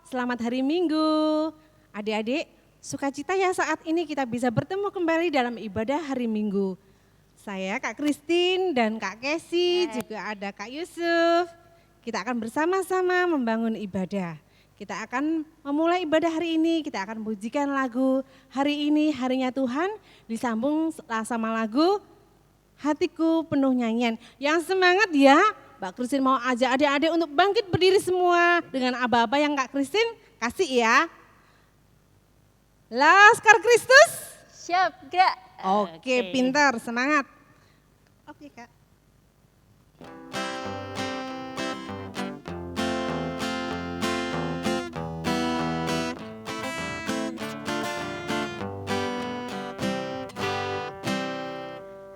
selamat hari Minggu. Adik-adik, sukacita ya saat ini kita bisa bertemu kembali dalam ibadah hari Minggu. Saya Kak Christine dan Kak Kesi, juga ada Kak Yusuf. Kita akan bersama-sama membangun ibadah. Kita akan memulai ibadah hari ini, kita akan pujikan lagu Hari Ini Harinya Tuhan, disambung sama lagu Hatiku Penuh Nyanyian. Yang semangat ya, Mbak Christine mau ajak adik-adik untuk bangkit berdiri semua dengan aba-aba yang Kak Christine kasih ya. Laskar Kristus. Siap, gerak. Oke, pintar, semangat. Oke, Kak.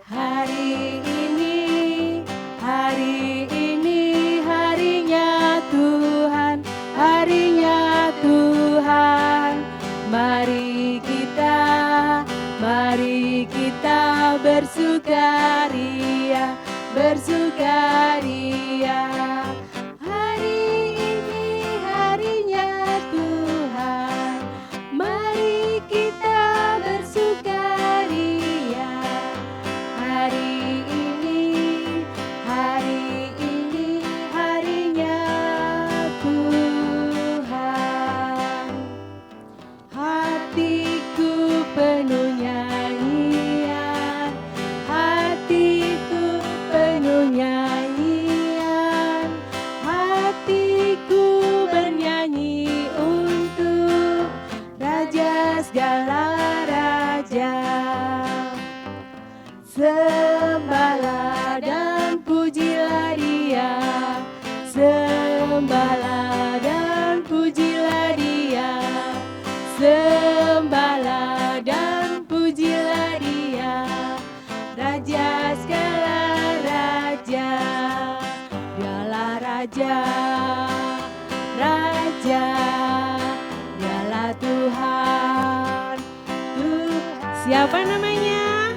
Hari ini harinya Tuhan, harinya Tuhan. Mari kita bersukaria, bersukaria. Hari ini harinya Tuhan, mari kita bersukaria. Hari ini harinya Tuhan. Hatiku penuh nyanyian, hatiku penuh nyanyian, hatiku bernyanyi untuk Raja segala raja. Sembahlah dan pujilah Dia, sembahlah dan pujilah Dia, sembahlah dan pujilah Dia, Raja segala raja. Dialah Raja, Raja, Dialah Tuhan, Tuhan. Siapa namanya?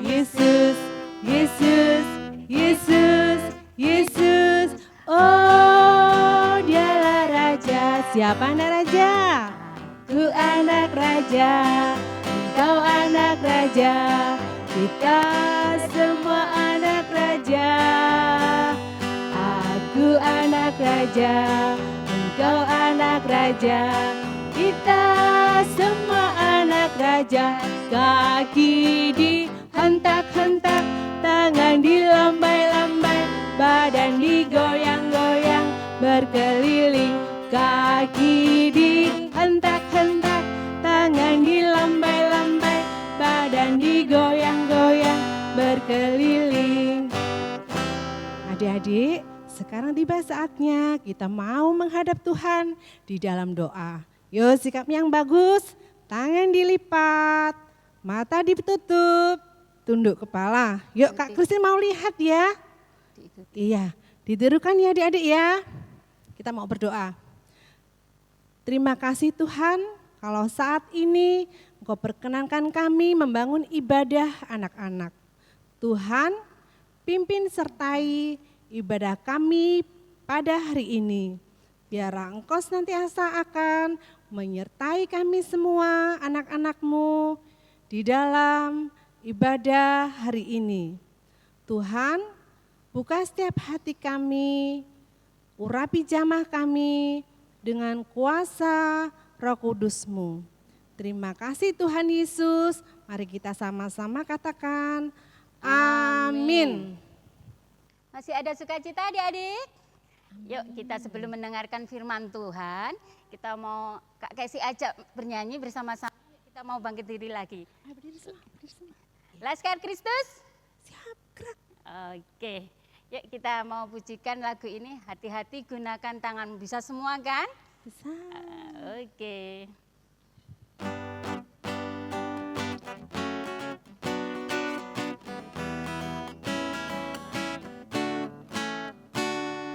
Yesus, Yesus, Yesus, Yesus. Oh, Dialah Raja. Siapa anak raja? Ku anak raja, engkau anak raja, kita semua anak raja. Aku anak raja, engkau anak raja, kita semua anak raja. Kaki dihentak-hentak, tangan dilambai-lambai, badan digoyang-goyang, berkeliling. Kaki dihentak-hentak, tangan dilambai-lambai, badan digoyang-goyang, berkeliling. Adik-adik, sekarang tiba saatnya kita mau menghadap Tuhan di dalam doa. Yuk sikap yang bagus, tangan dilipat, mata ditutup, tunduk kepala. Yuk Kak Christine mau lihat ya. Iya, ditirukan ya adik-adik ya. Kita mau berdoa. Terima kasih Tuhan, kalau saat ini Engkau perkenankan kami membangun ibadah anak-anak. Tuhan, pimpin sertai ibadah kami pada hari ini. Biar Engkau senantiasa akan menyertai kami semua anak-anak-Mu di dalam ibadah hari ini. Tuhan, buka setiap hati kami, urapi jamah kami dengan kuasa Roh Kudus-Mu. Terima kasih Tuhan Yesus, mari kita sama-sama katakan amin. Masih ada sukacita adik-adik? Yuk kita sebelum mendengarkan firman Tuhan, kita mau Kak Kesi ajak bernyanyi bersama-sama. Kita mau bangkit diri lagi. Laskar Kristus? Siap, gerak. Oke, yuk kita mau pujikan lagu ini. Hati-hati gunakan tanganmu, bisa semua kan? Bisa. Oke.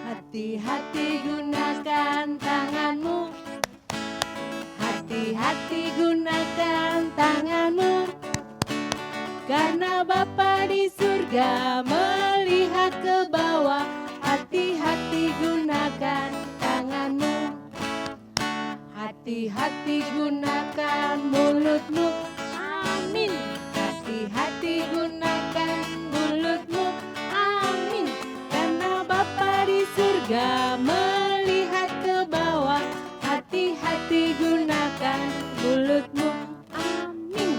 Hati-hati gunakan tanganmu, hati-hati gunakan tanganmu, karena Bapa di surga melihat ke bawah. Hati-hati gunakan tanganmu, Hati-hati gunakan mulutmu, amin. Hati-hati gunakan mulutmu, amin. Karena Bapa di surga melihat ke bawah. Hati-hati gunakan mulutmu, amin.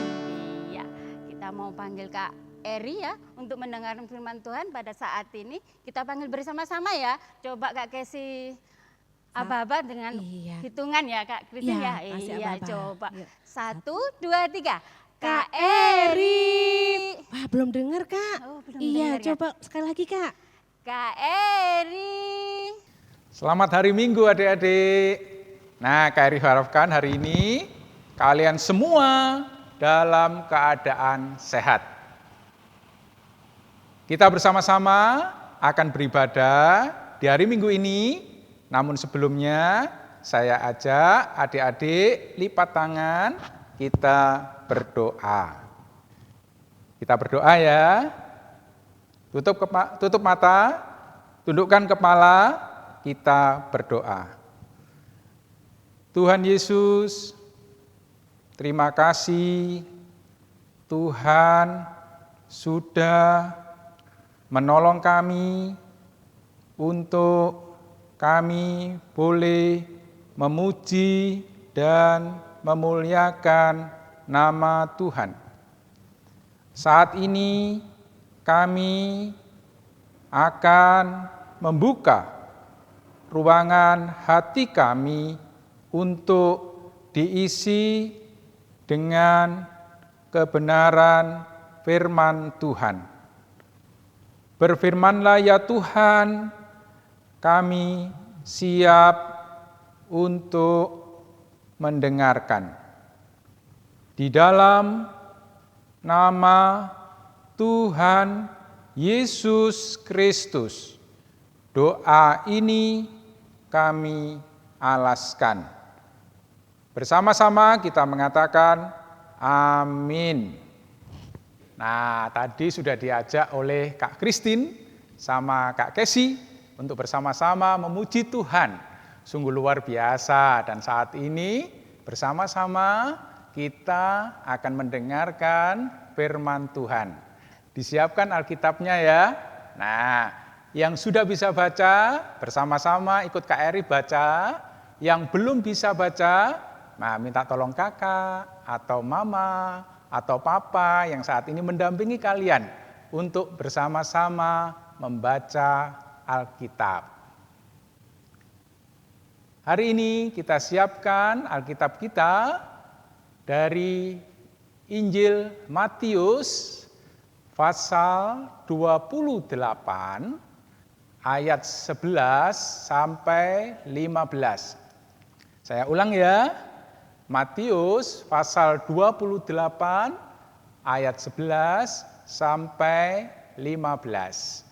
Iya, kita mau panggil Kak Eri ya untuk mendengarkan firman Tuhan pada saat ini. Kita panggil bersama-sama ya. Coba Kak Kesi aba-aba dengan hitungan ya Kak Kristin ya. Iya, coba. Yuk. 1, 2, 3. Kak Eri. Wah, belum dengar, Kak. Oh, belum Iya, dengar ya. coba sekali lagi, Kak. Kak Eri. Selamat hari Minggu adik-adik. Nah, Kak Eri harapkan hari ini kalian semua dalam keadaan sehat. Kita bersama-sama akan beribadah di hari Minggu ini. Namun sebelumnya saya ajak adik-adik lipat tangan, kita berdoa. Kita berdoa ya. Tutup mata, tundukkan kepala, kita berdoa. Tuhan Yesus, terima kasih Tuhan sudah menolong kami untuk kami boleh memuji dan memuliakan nama Tuhan. Saat ini kami akan membuka ruangan hati kami untuk diisi dengan kebenaran firman Tuhan. Berfirmanlah ya Tuhan, kami siap untuk mendengarkan. Di dalam nama Tuhan Yesus Kristus, doa ini kami alaskan. Bersama-sama kita mengatakan amin. Nah, tadi sudah diajak oleh Kak Kristin sama Kak Kesi untuk bersama-sama memuji Tuhan. Sungguh luar biasa, dan saat ini bersama-sama kita akan mendengarkan firman Tuhan. Disiapkan Alkitabnya ya. Nah, yang sudah bisa baca bersama-sama ikut Kak Eri baca. Yang belum bisa baca, nah minta tolong kakak atau mama atau papa yang saat ini mendampingi kalian untuk bersama-sama membaca Alkitab. Hari ini kita siapkan Alkitab kita dari Injil Matius pasal 28 ayat 11 sampai 15. Saya ulang ya, Matius pasal 28 ayat 11 sampai 15.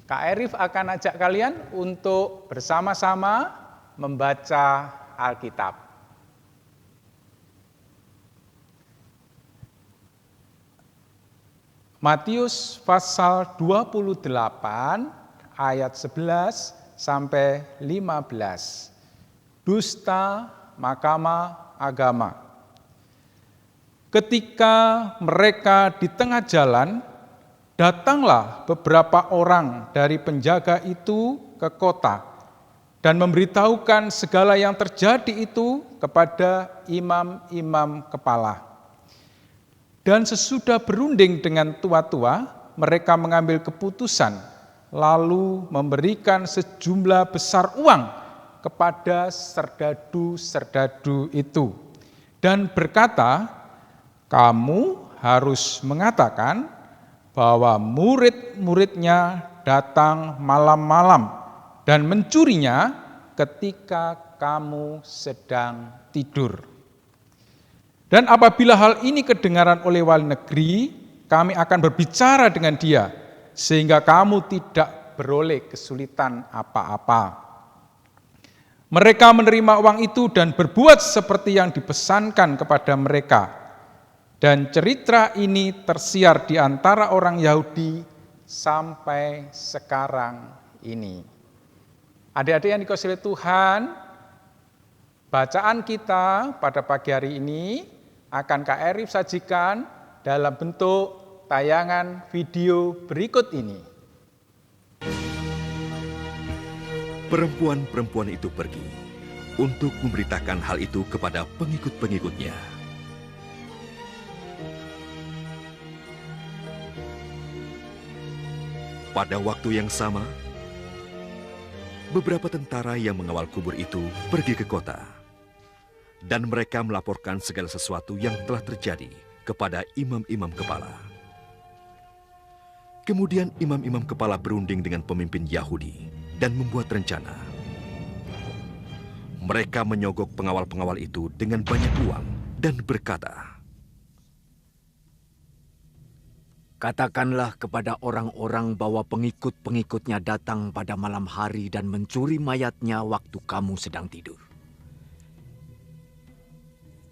Kak Erif akan ajak kalian untuk bersama-sama membaca Alkitab. Matius pasal 28 ayat 11 sampai 15. Dusta Mahkamah Agama. Ketika mereka di tengah jalan, datanglah beberapa orang dari penjaga itu ke kota dan memberitahukan segala yang terjadi itu kepada imam-imam kepala. Dan sesudah berunding dengan tua-tua, mereka mengambil keputusan, lalu memberikan sejumlah besar uang kepada serdadu-serdadu itu. Dan berkata, kamu harus mengatakan bahwa murid-muridnya datang malam-malam dan mencurinya ketika kamu sedang tidur. Dan apabila hal ini kedengaran oleh wali negeri, kami akan berbicara dengan dia, sehingga kamu tidak beroleh kesulitan apa-apa. Mereka menerima uang itu dan berbuat seperti yang dipesankan kepada mereka. Dan cerita ini tersiar di antara orang Yahudi sampai sekarang ini. Adik-adik yang dikasihi Tuhan, Bacaan kita pada pagi hari ini akan Kak Eri sajikan dalam bentuk tayangan video berikut ini. Perempuan-perempuan itu pergi untuk memberitakan hal itu kepada pengikut-pengikutnya. Pada waktu yang sama, beberapa tentara yang mengawal kubur itu pergi ke kota, dan mereka melaporkan segala sesuatu yang telah terjadi kepada imam-imam kepala. Kemudian imam-imam kepala berunding dengan pemimpin Yahudi dan membuat rencana. Mereka menyogok pengawal-pengawal itu dengan banyak uang dan berkata, "Katakanlah kepada orang-orang bahwa pengikut-pengikutnya datang pada malam hari dan mencuri mayatnya waktu kamu sedang tidur.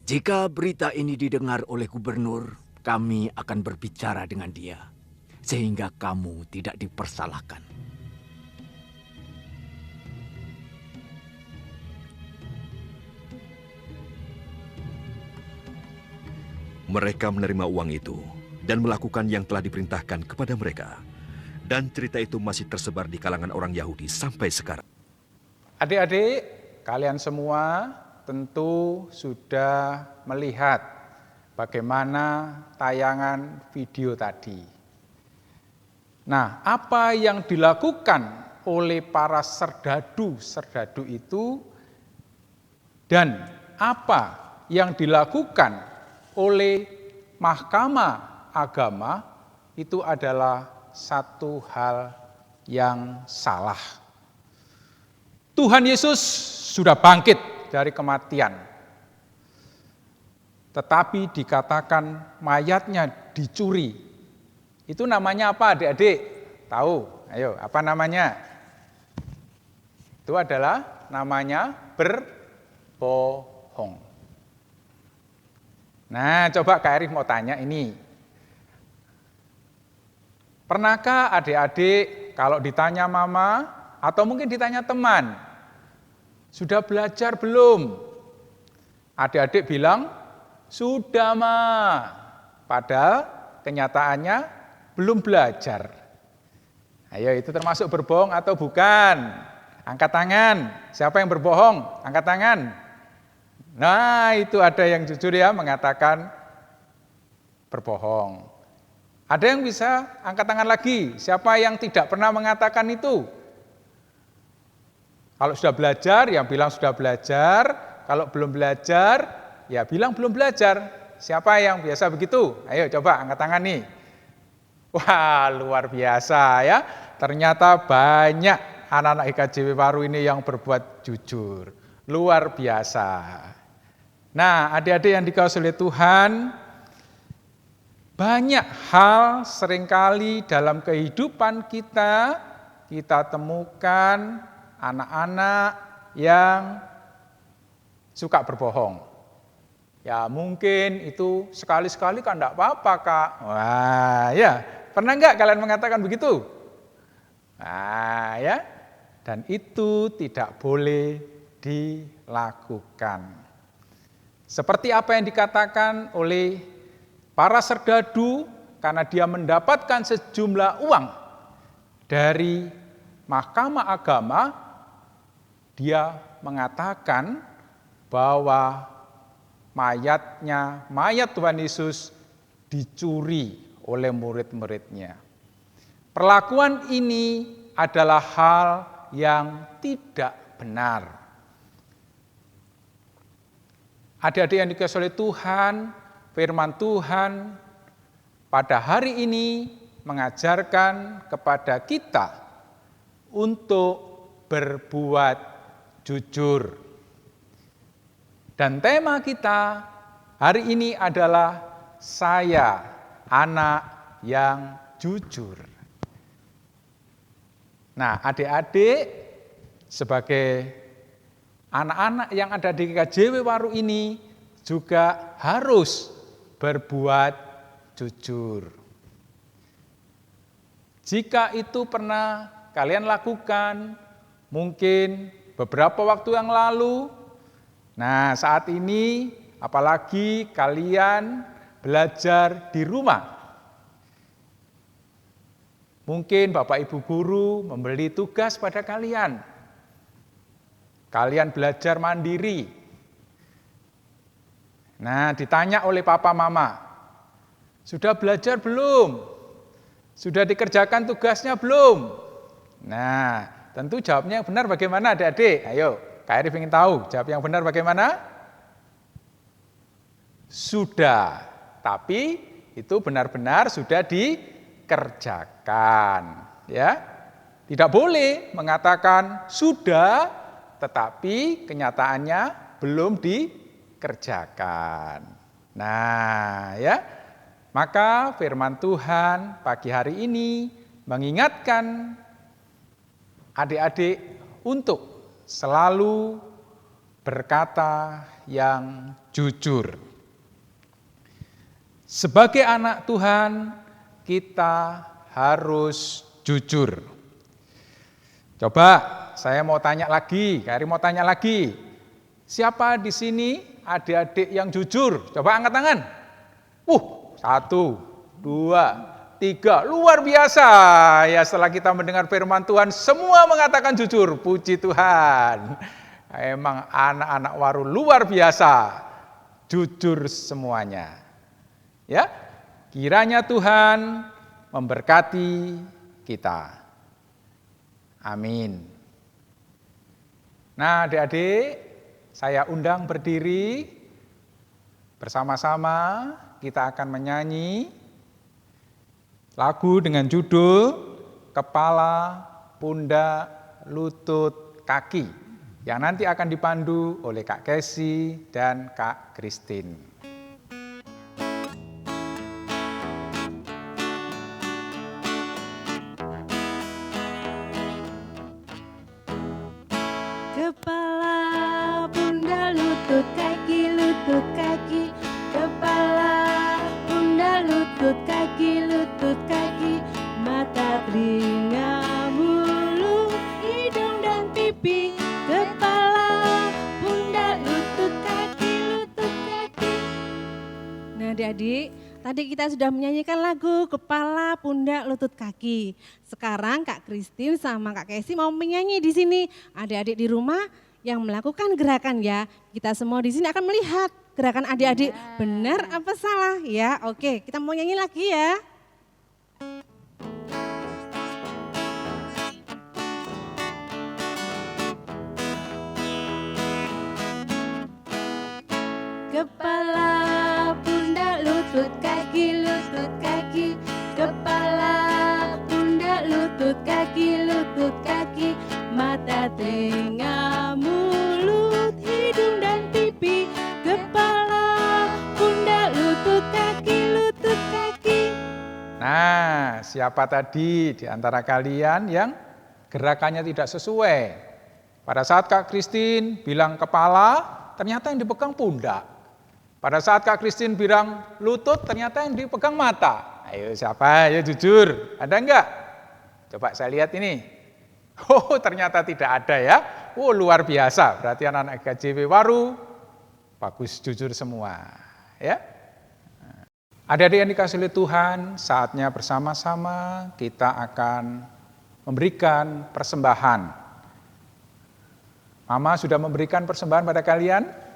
Jika berita ini didengar oleh gubernur, kami akan berbicara dengan dia, sehingga kamu tidak dipersalahkan." Mereka menerima uang itu dan melakukan yang telah diperintahkan kepada mereka. Dan cerita itu masih tersebar di kalangan orang Yahudi sampai sekarang. Adik-adik, kalian semua tentu sudah melihat bagaimana tayangan video tadi. Nah, apa yang dilakukan oleh para serdadu-serdadu itu dan apa yang dilakukan oleh Mahkamah Agama itu adalah satu hal yang salah. Tuhan Yesus sudah bangkit dari kematian, tetapi dikatakan mayatnya dicuri. Itu namanya apa, adik-adik? Tahu? Ayo, apa namanya? Itu adalah namanya berbohong. Nah, coba Kak Arif mau tanya ini. Pernahkah adik-adik kalau ditanya mama atau mungkin ditanya teman, sudah belajar belum? Adik-adik bilang, sudah Ma. Padahal kenyataannya belum belajar. Ayo, itu termasuk berbohong atau bukan? Angkat tangan. Siapa yang berbohong? Angkat tangan. Nah, itu ada yang jujur ya mengatakan berbohong. Ada yang bisa angkat tangan lagi. Siapa yang tidak pernah mengatakan itu? Kalau sudah belajar, yang bilang sudah belajar. Kalau belum belajar, ya bilang belum belajar. Siapa yang biasa begitu? Ayo coba angkat tangan nih. Wah, luar biasa ya. Ternyata banyak anak-anak IKJW Waru ini yang berbuat jujur. Luar biasa. Nah, adik-adik yang dikasihi oleh Tuhan, banyak hal seringkali dalam kehidupan kita temukan anak-anak yang suka berbohong. Ya mungkin itu sekali-sekali kan enggak apa-apa Kak. Wah ya, pernah enggak kalian mengatakan begitu? Nah ya, dan itu tidak boleh dilakukan. Seperti apa yang dikatakan oleh para serdadu karena dia mendapatkan sejumlah uang dari Mahkamah Agama, dia mengatakan bahwa mayat Tuhan Yesus dicuri oleh murid-muridnya. Perlakuan ini adalah hal yang tidak benar. Adik-adik yang dikasihi oleh Tuhan, firman Tuhan pada hari ini mengajarkan kepada kita untuk berbuat jujur. Dan tema kita hari ini adalah saya anak yang jujur. Nah, adik-adik sebagai anak-anak yang ada di IKJW Waru ini juga harus berbuat jujur. Jika itu pernah kalian lakukan, mungkin beberapa waktu yang lalu, Nah, saat ini apalagi kalian belajar di rumah. Mungkin Bapak Ibu guru memberi tugas pada kalian. Kalian belajar mandiri. Nah, ditanya oleh papa mama, sudah belajar belum? Sudah dikerjakan tugasnya belum? Nah, tentu jawabnya yang benar bagaimana adik-adik? Ayo, Kak Arif ingin tahu, jawab yang benar bagaimana? Sudah, tapi itu benar-benar sudah dikerjakan. Ya, tidak boleh mengatakan sudah, tetapi kenyataannya belum dikerjakan. Nah, ya, maka firman Tuhan pagi hari ini mengingatkan adik-adik untuk selalu berkata yang jujur. Sebagai anak Tuhan, kita harus jujur. Coba saya mau tanya lagi, Kak Eri mau tanya lagi. Siapa di sini adik-adik yang jujur? Coba angkat tangan. 1, 2, 3, luar biasa. Ya, setelah kita mendengar firman Tuhan, semua mengatakan jujur. Puji Tuhan. Emang anak-anak Waru luar biasa. Jujur semuanya. Ya, kiranya Tuhan memberkati kita. Amin. Nah, adik-adik, saya undang berdiri. Bersama-sama kita akan menyanyi lagu dengan judul Kepala, Pundak, Lutut, Kaki, yang nanti akan dipandu oleh Kak Kesi dan Kak Christine. Kepala, pundak, lutut, kaki, kepala, pundak, lutut, kaki, mata, telinga, mulut, hidung dan pipi. Kepala, pundak, lutut, kaki. Nah, adik-adik, tadi kita sudah menyanyikan lagu Kepala, Pundak, Lutut, Kaki. Sekarang Kak Christine sama Kak Kesi mau menyanyi di sini. Adik-adik di rumah yang melakukan gerakan ya. Kita semua di sini akan melihat gerakan adik-adik benar apa salah ya. Oke, kita mau nyanyi lagi ya. Kepala, pundak, lutut, kaki, kepala, pundak, lutut, kaki, mata, telinga, mulut, hidung dan pipi. Kepala, pundak, lutut, kaki. Nah, siapa tadi di antara kalian yang gerakannya tidak sesuai? Pada saat Kak Christine bilang kepala, ternyata yang dipegang pundak. Pada saat Kak Christine bilang lutut, ternyata yang dipegang mata. Ayo siapa? Ayo jujur. Ada enggak? Coba saya lihat ini. Oh, ternyata tidak ada ya. Oh, luar biasa. Berarti anak-anak GJW Waru bagus jujur semua. Ya. Adik-adik yang dikasihi oleh Tuhan, saatnya bersama-sama kita akan memberikan persembahan. Mama sudah memberikan persembahan pada kalian?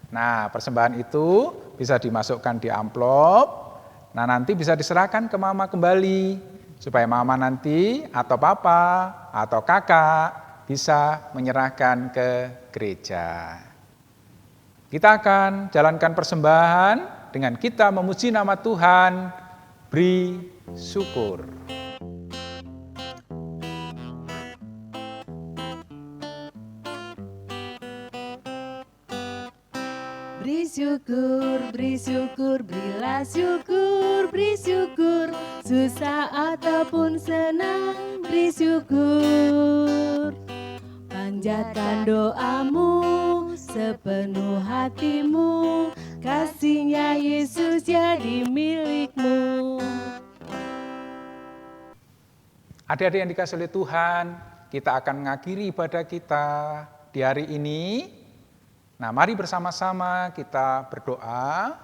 Nah, persembahan itu bisa dimasukkan di amplop. Nah, nanti bisa diserahkan ke mama kembali. Supaya mama nanti atau papa atau kakak bisa menyerahkan ke gereja. Kita akan jalankan persembahan dengan kita memuji nama Tuhan, beri syukur. Beri syukur, berilah syukur, beri syukur. Susah ataupun senang, beri syukur. Panjatkan doamu sepenuh hatimu, kasih-Nya Yesus jadi milikmu. Adik-adik yang dikasihi oleh Tuhan, kita akan mengakhiri ibadah kita di hari ini Nah, mari bersama-sama kita berdoa.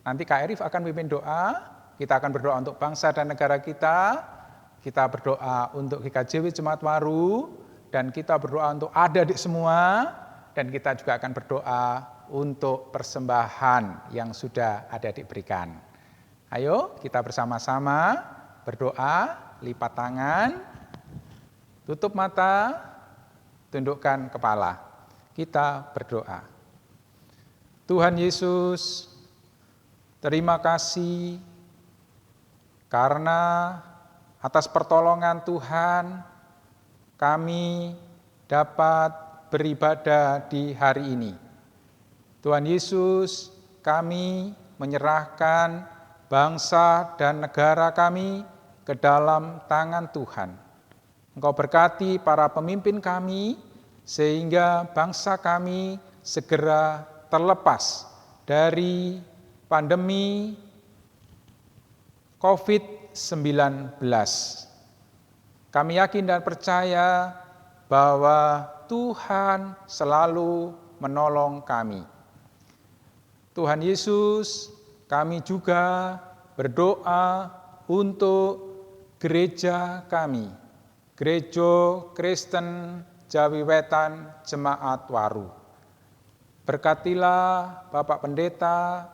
Nanti Kak Erif akan pimpin doa. Kita akan berdoa untuk bangsa dan negara kita. Kita berdoa untuk GKJW Jemaat Waru. Dan kita berdoa untuk adik-adik semua. Dan kita juga akan berdoa untuk persembahan yang sudah adik-adik berikan. Ayo kita bersama-sama berdoa, lipat tangan, tutup mata, tundukkan kepala. Kita berdoa. Tuhan Yesus, terima kasih karena atas pertolongan Tuhan kami dapat beribadah di hari ini. Tuhan Yesus, kami menyerahkan bangsa dan negara kami ke dalam tangan Tuhan. Engkau berkati para pemimpin kami, sehingga bangsa kami segera terlepas dari pandemi COVID-19. Kami yakin dan percaya bahwa Tuhan selalu menolong kami. Tuhan Yesus, kami juga berdoa untuk gereja kami, Gereja Kristen Jawi Wetan Jemaat Waru. Berkatilah Bapak Pendeta,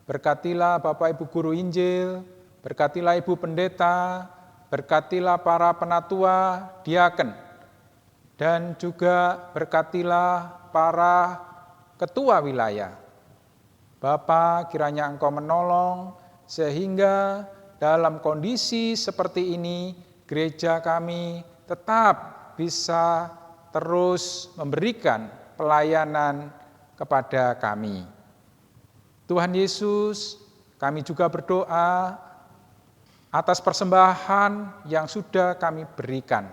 berkatilah Bapak Ibu Guru Injil, berkatilah Ibu Pendeta, berkatilah para penatua, diaken, dan juga berkatilah para ketua wilayah. Bapa, kiranya Engkau menolong sehingga dalam kondisi seperti ini gereja kami tetap bisa terus memberikan pelayanan kepada kami. Tuhan Yesus, kami juga berdoa atas persembahan yang sudah kami berikan.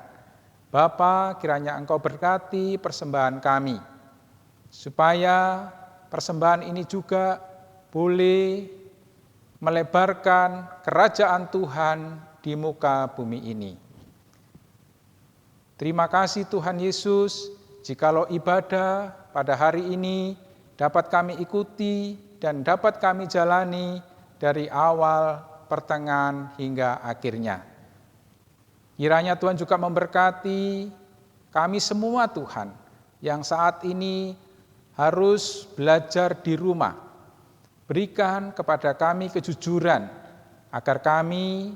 Bapa, kiranya Engkau berkati persembahan kami, supaya persembahan ini juga boleh melebarkan kerajaan Tuhan di muka bumi ini. Terima kasih Tuhan Yesus, jikalau ibadah pada hari ini dapat kami ikuti dan dapat kami jalani dari awal, pertengahan, hingga akhirnya. Kiranya Tuhan juga memberkati kami semua Tuhan, yang saat ini harus belajar di rumah. Berikan kepada kami kejujuran, agar kami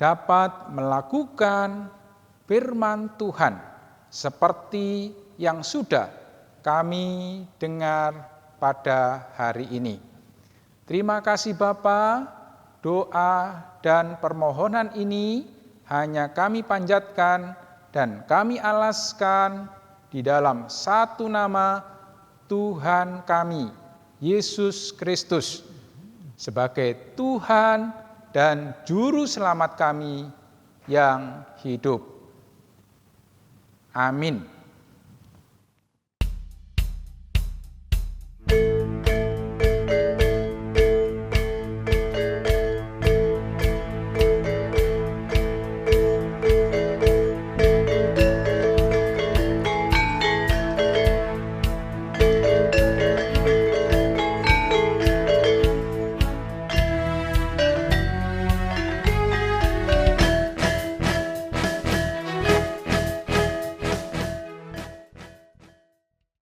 dapat melakukan firman Tuhan seperti yang sudah kami dengar pada hari ini. Terima kasih Bapa, doa dan permohonan ini hanya kami panjatkan dan kami alaskan di dalam satu nama Tuhan kami, Yesus Kristus, sebagai Tuhan dan Juru Selamat kami yang hidup. Amin.